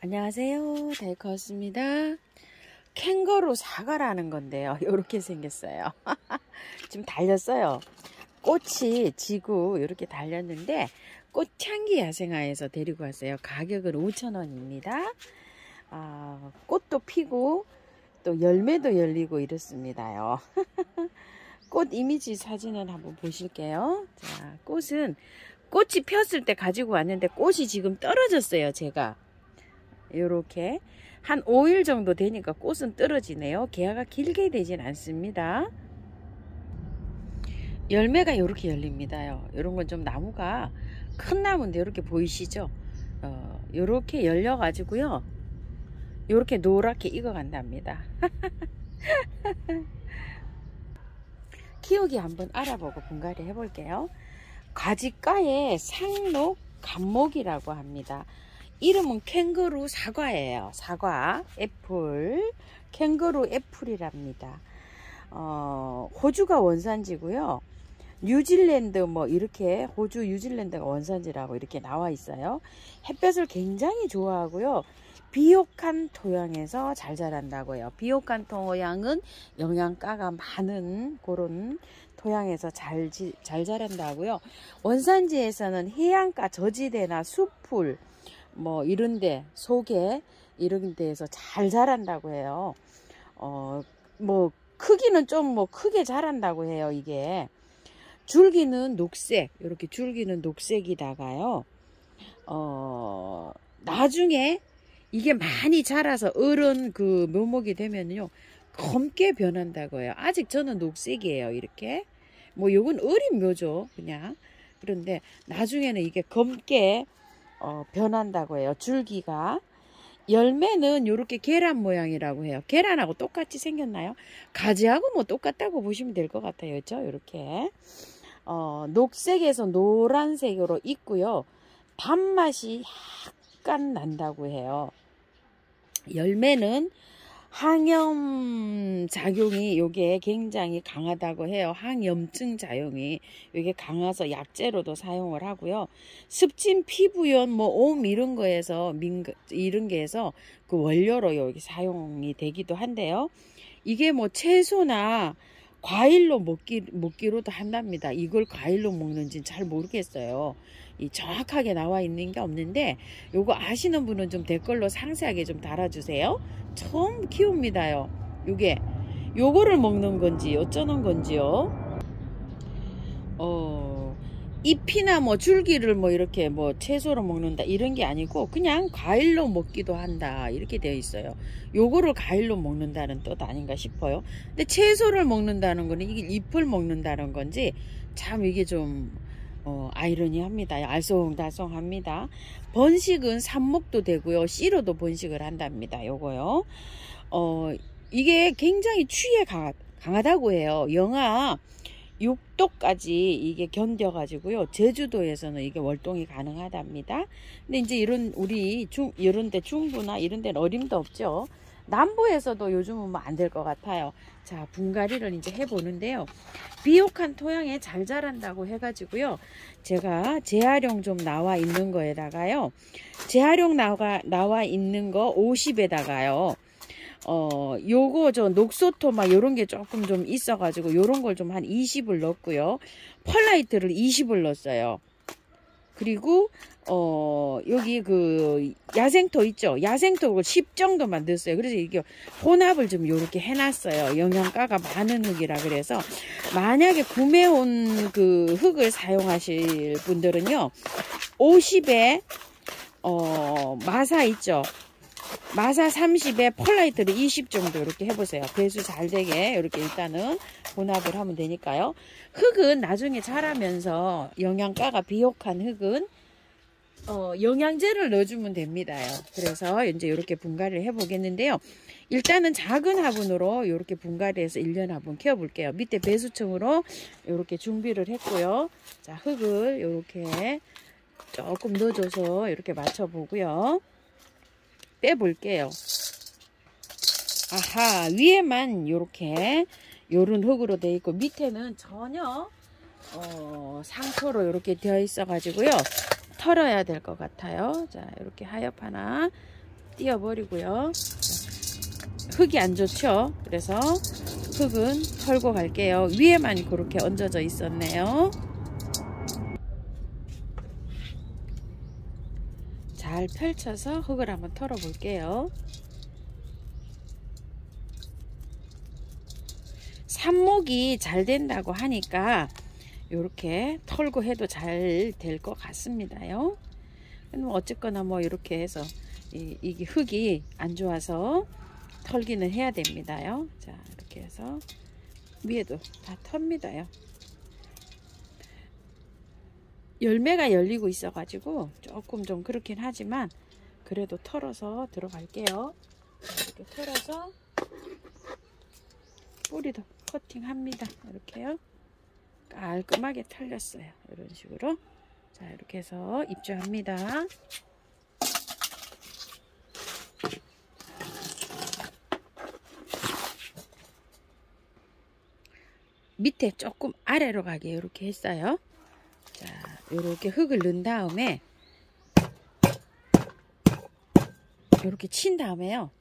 안녕하세요, 데이커스입니다. 캥거루 사과라는 건데요, 이렇게 생겼어요. 지금 달렸어요. 꽃이 지고 이렇게 달렸는데 꽃향기 야생화에서 데리고 왔어요. 가격은 5,000원입니다. 꽃도 피고 또 열매도 열리고 이렇습니다요. 꽃 이미지 사진을 한번 보실게요. 자, 꽃이 폈을 때 가지고 왔는데 꽃이 지금 떨어졌어요. 제가 요렇게 한 5일 정도 되니까 꽃은 떨어지네요. 개화가 길게 되진 않습니다. 열매가 요렇게 열립니다요. 요런 건 좀 나무가 큰 나무인데 요렇게 보이시죠? 요렇게 열려 가지고요, 요렇게 노랗게 익어 간답니다. 키우기 한번 알아보고 분갈이 해 볼게요. 가지가에 상록 감목이라고 합니다. 이름은 캥거루 사과예요. 사과, 애플, 캥거루 애플이랍니다. 호주가 원산지고요. 뉴질랜드 이렇게 호주, 뉴질랜드가 원산지라고 이렇게 나와 있어요. 햇볕을 굉장히 좋아하고요. 비옥한 토양에서 잘 자란다고요. 비옥한 토양은 영양가가 많은 그런 토양에서 잘 자란다고요. 원산지에서는 해안가 저지대나 숲풀 이런데 속에 이런 데에서 잘 자란다고 해요. 크기는 좀 크게 자란다고 해요. 이게 줄기는 녹색, 이렇게 줄기는 녹색이다가요. 나중에 이게 많이 자라서 어른 그 묘목이 되면요, 검게 변한다고 해요. 아직 저는 녹색이에요. 이렇게 요건 어린 묘죠, 그냥. 그런데 나중에는 이게 검게 변한다고 해요. 줄기가. 열매는 이렇게 계란 모양이라고 해요. 계란하고 똑같이 생겼나요? 가지하고 똑같다고 보시면 될 것 같아요. 그렇죠? 이렇게 녹색에서 노란색으로 있고요. 단맛이 약간 난다고 해요. 열매는 항염 작용이 요게 굉장히 강하다고 해요. 항염증 작용이 요게 강해서 약재로도 사용을 하고요. 습진 피부염 옴 이런 거에서 이런 게에서 그 원료로 여기 사용이 되기도 한데요. 이게 채소나 과일로 먹기로도 한답니다. 이걸 과일로 먹는지는 잘 모르겠어요. 정확하게 나와 있는 게 없는데 요거 아시는 분은 좀 댓글로 상세하게 좀 달아주세요. 처음 키웁니다요. 요거를 먹는 건지 어쩌는 건지요. 잎이나 줄기를 이렇게 채소로 먹는다 이런 게 아니고 그냥 과일로 먹기도 한다 이렇게 되어 있어요. 요거를 과일로 먹는다는 뜻 아닌가 싶어요. 근데 채소를 먹는다는 거는 이게 잎을 먹는다는 건지 참 이게 좀 아이러니합니다. 알쏭달쏭합니다. 번식은 삽목도 되고요. 씨로도 번식을 한답니다. 요거요. 이게 굉장히 추위에 강하다고 해요. 영하 6도까지 이게 견뎌가지고요. 제주도에서는 이게 월동이 가능하답니다. 근데 이제 이런데 중부나 이런 데는 어림도 없죠. 남부에서도 요즘은 안 될 것 같아요. 자, 분갈이를 이제 해보는데요. 비옥한 토양에 잘 자란다고 해가지고요. 제가 재활용 좀 나와 있는 거에다가요. 재활용 나와 있는 거 50에다가요. 요거 녹소토 요런 게 조금 좀 있어가지고 요런 걸 좀 한 20을 넣었고요. 펄라이트를 20을 넣었어요. 그리고 여기 그 야생토 있죠? 야생토를 10 정도만 넣었어요. 그래서 이게 혼합을 좀 요렇게 해놨어요. 영양가가 많은 흙이라 그래서 만약에 구매온 그 흙을 사용하실 분들은요, 50에 마사 있죠? 마사 30에 펄라이트를 20 정도 이렇게 해보세요. 배수 잘 되게 이렇게 일단은 혼합을 하면 되니까요. 흙은 나중에 자라면서 영양가가 비옥한 흙은 영양제를 넣어주면 됩니다요. 그래서 이제 이렇게 분갈이를 해보겠는데요. 일단은 작은 화분으로 이렇게 분갈이해서 1년 화분 키워볼게요. 밑에 배수층으로 이렇게 준비를 했고요. 자, 흙을 이렇게 조금 넣어줘서 이렇게 맞춰보고요. 빼볼게요. 아하, 위에만 요렇게 요런 흙으로 되어 있고 밑에는 전혀 상토로 이렇게 되어 있어 가지고요. 털어야 될 것 같아요. 자, 이렇게 하엽 하나 띄워버리고요. 흙이 안 좋죠. 그래서 흙은 털고 갈게요. 위에만 그렇게 얹어져 있었네요. 잘 펼쳐서 흙을 한번 털어 볼게요. 삽목이 잘 된다고 하니까 이렇게 털고 해도 잘 될 것 같습니다요. 어쨌거나 뭐 이렇게 해서 이게 흙이 안 좋아서 털기는 해야 됩니다요. 자, 이렇게 해서 위에도 다 텁니다요. 열매가 열리고 있어 가지고 조금 좀 그렇긴 하지만 그래도 털어서 들어갈게요. 이렇게 털어서 뿌리도 커팅합니다. 이렇게요. 깔끔하게 털렸어요. 이런 식으로. 자, 이렇게 해서 입주합니다. 밑에 조금 아래로 가게 이렇게 했어요. 자, 이렇게 흙을 넣은 다음에 이렇게 친 다음에요.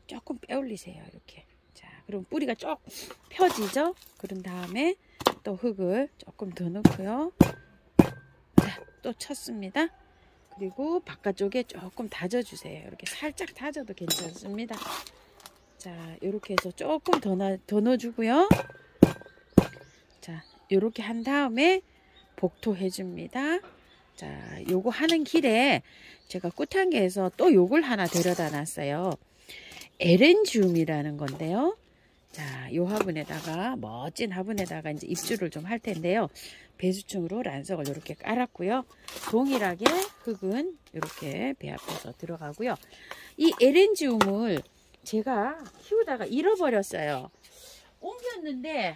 조금 빼올리세요. 이렇게. 자, 그럼 뿌리가 쭉 펴지죠? 그런 다음에 또 흙을 조금 더 넣고요. 자, 또 쳤습니다. 그리고 바깥쪽에 조금 다져주세요. 이렇게 살짝 다져도 괜찮습니다. 자, 이렇게 해서 조금 더 넣어주고요. 자, 이렇게 한 다음에 복토해 줍니다. 자, 요거 하는 길에 제가 꽃향기에서 또 요걸 하나 데려다 놨어요. 에렌지움이라는 건데요. 자, 요 화분에다가 멋진 화분에다가 이제 입주를 좀 할 텐데요. 배수층으로 란석을 이렇게 깔았고요. 동일하게 흙은 이렇게 배합해서 들어가고요. 이 에렌지움을 제가 키우다가 잃어버렸어요. 옮겼는데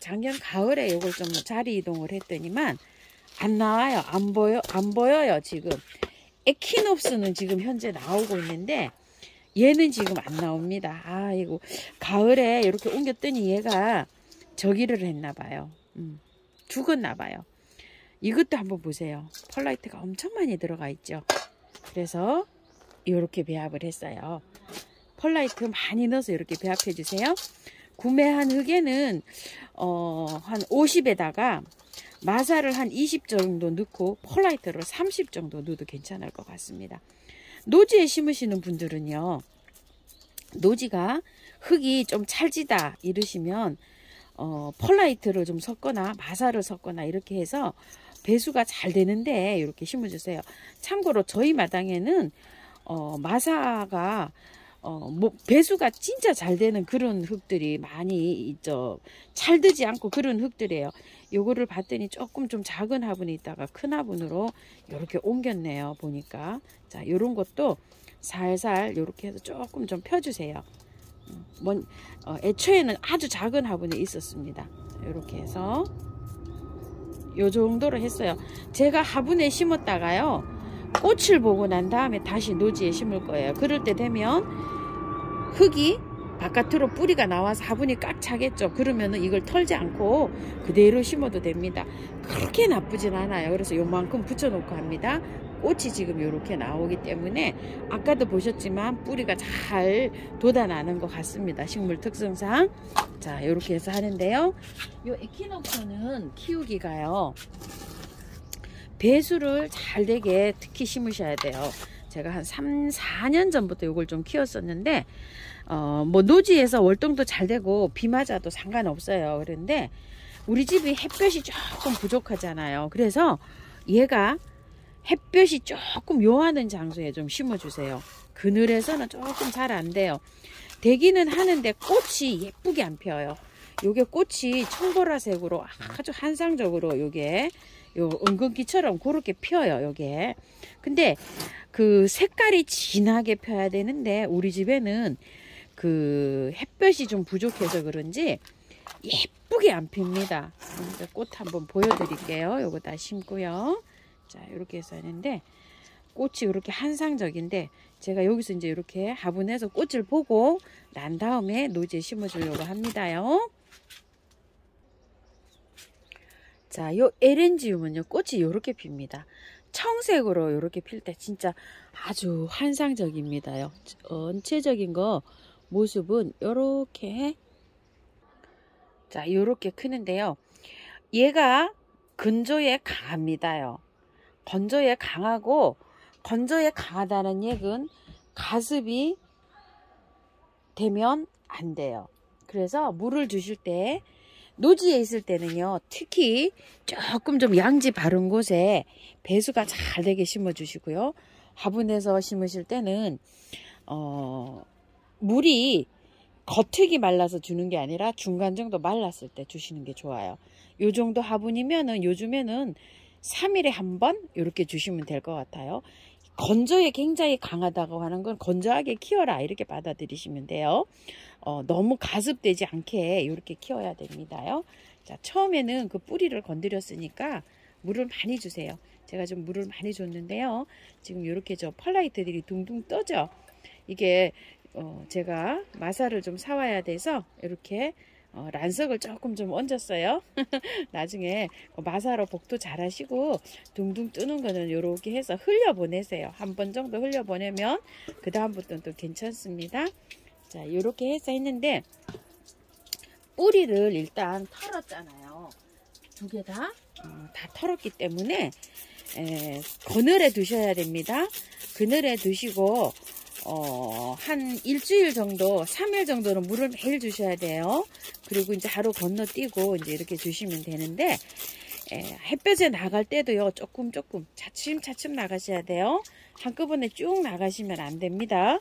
작년 가을에 요걸 좀 자리 이동을 했더니만 안 나와요. 안 보여요. 지금 에키놉스는 지금 현재 나오고 있는데 얘는 지금 안 나옵니다. 이거 가을에 이렇게 옮겼더니 얘가 저기를 했나 봐요. 죽었나 봐요. 이것도 한번 보세요. 펄라이트가 엄청 많이 들어가 있죠. 그래서 이렇게 배합을 했어요. 펄라이트 많이 넣어서 이렇게 배합해 주세요. 구매한 흙에는 한 50에다가 마사를 한 20 정도 넣고 펄라이트를 30 정도 넣어도 괜찮을 것 같습니다. 노지에 심으시는 분들은요, 노지가 흙이 좀 찰지다 이러시면 펄라이트를 좀 섞거나 마사를 섞거나 이렇게 해서 배수가 잘 되는데 이렇게 심어주세요. 참고로 저희 마당에는 마사가 뭐 배수가 진짜 잘 되는 그런 흙들이 많이 있죠. 찰지지 않고 그런 흙들이에요. 요거를 봤더니 조금 좀 작은 화분이 있다가 큰 화분으로 이렇게 옮겼네요. 보니까. 자, 요런 것도 살살 이렇게 해서 조금 좀 펴주세요. 애초에는 아주 작은 화분이 있었습니다. 이렇게 해서 요 정도로 했어요. 제가 화분에 심었다가요, 꽃을 보고 난 다음에 다시 노지에 심을 거예요. 그럴 때 되면 흙이 바깥으로 뿌리가 나와서 화분이 꽉 차겠죠. 그러면은 이걸 털지 않고 그대로 심어도 됩니다. 그렇게 나쁘진 않아요. 그래서 요만큼 붙여놓고 합니다. 꽃이 지금 이렇게 나오기 때문에 아까도 보셨지만 뿌리가 잘 돋아나는 것 같습니다. 식물 특성상. 자, 이렇게 해서 하는데요. 요 에키놉스는 키우기가요, 배수를 잘 되게 특히 심으셔야 돼요. 제가 한 3, 4년 전부터 이걸 좀 키웠었는데 뭐 노지에서 월동도 잘 되고 비 맞아도 상관없어요. 그런데 우리 집이 햇볕이 조금 부족하잖아요. 그래서 얘가 햇볕이 조금 요하는 장소에 좀 심어주세요. 그늘에서는 조금 잘 안 돼요. 되기는 하는데 꽃이 예쁘게 안 펴요. 요게 꽃이 청보라색으로 아주 한상적으로 요게 요 은근기처럼 그렇게 펴요. 요게. 근데 그 색깔이 진하게 펴야 되는데 우리 집에는 그 햇볕이 좀 부족해서 그런지 예쁘게 안 핍니다. 꽃 한번 보여드릴게요. 요거 다 심고요. 자, 이렇게 해서 하는데 꽃이 이렇게 한상적인데 제가 여기서 이제 이렇게 화분에서 꽃을 보고 난 다음에 노지에 심어주려고 합니다요. 자, 요 에렌지움은요, 꽃이 요렇게 핍니다. 청색으로 이렇게 필 때 진짜 아주 환상적입니다요. 전체적인 거 모습은 이렇게, 자, 이렇게 크는데요. 얘가 건조에 강합니다요. 건조에 강하고, 건조에 강하다는 얘기는 가습이 되면 안 돼요. 그래서 물을 주실 때, 노지에 있을 때는요, 특히 조금 좀 양지 바른 곳에 배수가 잘 되게 심어 주시고요. 화분에서 심으실 때는 물이 겉흙이 말라서 주는 게 아니라 중간 정도 말랐을 때 주시는 게 좋아요. 요 정도 화분이면은 요즘에는 3일에 한 번 이렇게 주시면 될 것 같아요. 건조에 굉장히 강하다고 하는 건 건조하게 키워라 이렇게 받아들이시면 돼요. 너무 가습되지 않게 이렇게 키워야 됩니다요. 자, 처음에는 그 뿌리를 건드렸으니까 물을 많이 주세요. 제가 좀 물을 많이 줬는데요. 지금 이렇게 저 펄라이트들이 둥둥 떠죠. 이게 제가 마사를 좀 사와야 돼서 이렇게 란석을 조금 좀 얹었어요. 나중에 마사로 복도 잘 하시고 둥둥 뜨는 거는 이렇게 해서 흘려 보내세요. 한 번 정도 흘려 보내면 그 다음부터는 또 괜찮습니다. 자, 이렇게 해서 했는데 뿌리를 일단 털었잖아요. 두 개 다 털었기 때문에 그늘에 두셔야 됩니다. 그늘에 두시고 한 일주일 정도, 3일 정도는 물을 매일 주셔야 돼요. 그리고 이제 하루 건너뛰고 이제 이렇게 주시면 되는데, 햇볕에 나갈 때도요, 조금 차츰차츰 나가셔야 돼요. 한꺼번에 쭉 나가시면 안 됩니다.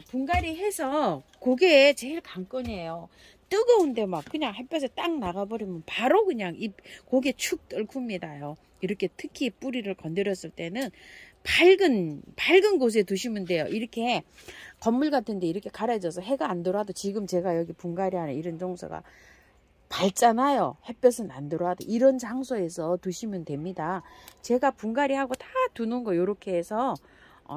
분갈이 해서 그게 제일 관건이에요. 뜨거운데 막 그냥 햇볕에 딱 나가버리면 바로 그냥 고개 축 떨굽니다요. 이렇게 특히 뿌리를 건드렸을 때는 밝은 곳에 두시면 돼요. 이렇게 건물 같은데 이렇게 가려져서 해가 안 들어와도 지금 제가 여기 분갈이 하는 이런 동서가 밝잖아요. 햇볕은 안 들어와도 이런 장소에서 두시면 됩니다. 제가 분갈이 하고 다 두는 거 요렇게 해서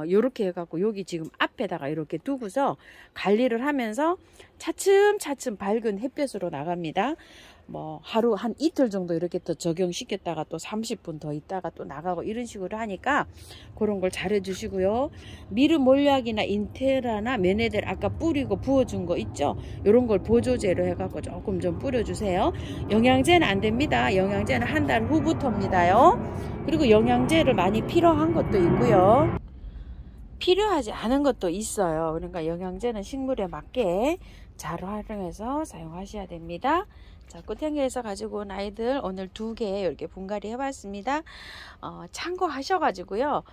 요렇게 해갖고 여기 지금 앞에다가 이렇게 두고서 관리를 하면서 차츰차츰 밝은 햇볕으로 나갑니다. 뭐 하루 한 이틀 정도 이렇게 또 적용시켰다가 또 30분 더 있다가 또 나가고 이런 식으로 하니까 그런 걸 잘 해주시고요. 미르몰약이나 인테라나 메네델 아까 뿌리고 부어준 거 있죠? 이런 걸 보조제로 해갖고 조금 좀 뿌려주세요. 영양제는 안 됩니다. 영양제는 한 달 후부터입니다요. 그리고 영양제를 많이 필요한 것도 있고요. 필요하지 않은 것도 있어요. 그러니까 영양제는 식물에 맞게 잘 활용해서 사용하셔야 됩니다. 자, 꽃향기에서 가지고 온 아이들 오늘 2개 이렇게 분갈이 해봤습니다. 참고하셔가지고요.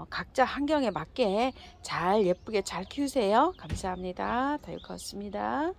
각자 환경에 맞게 잘 예쁘게 잘 키우세요. 감사합니다. 다육하였습니다.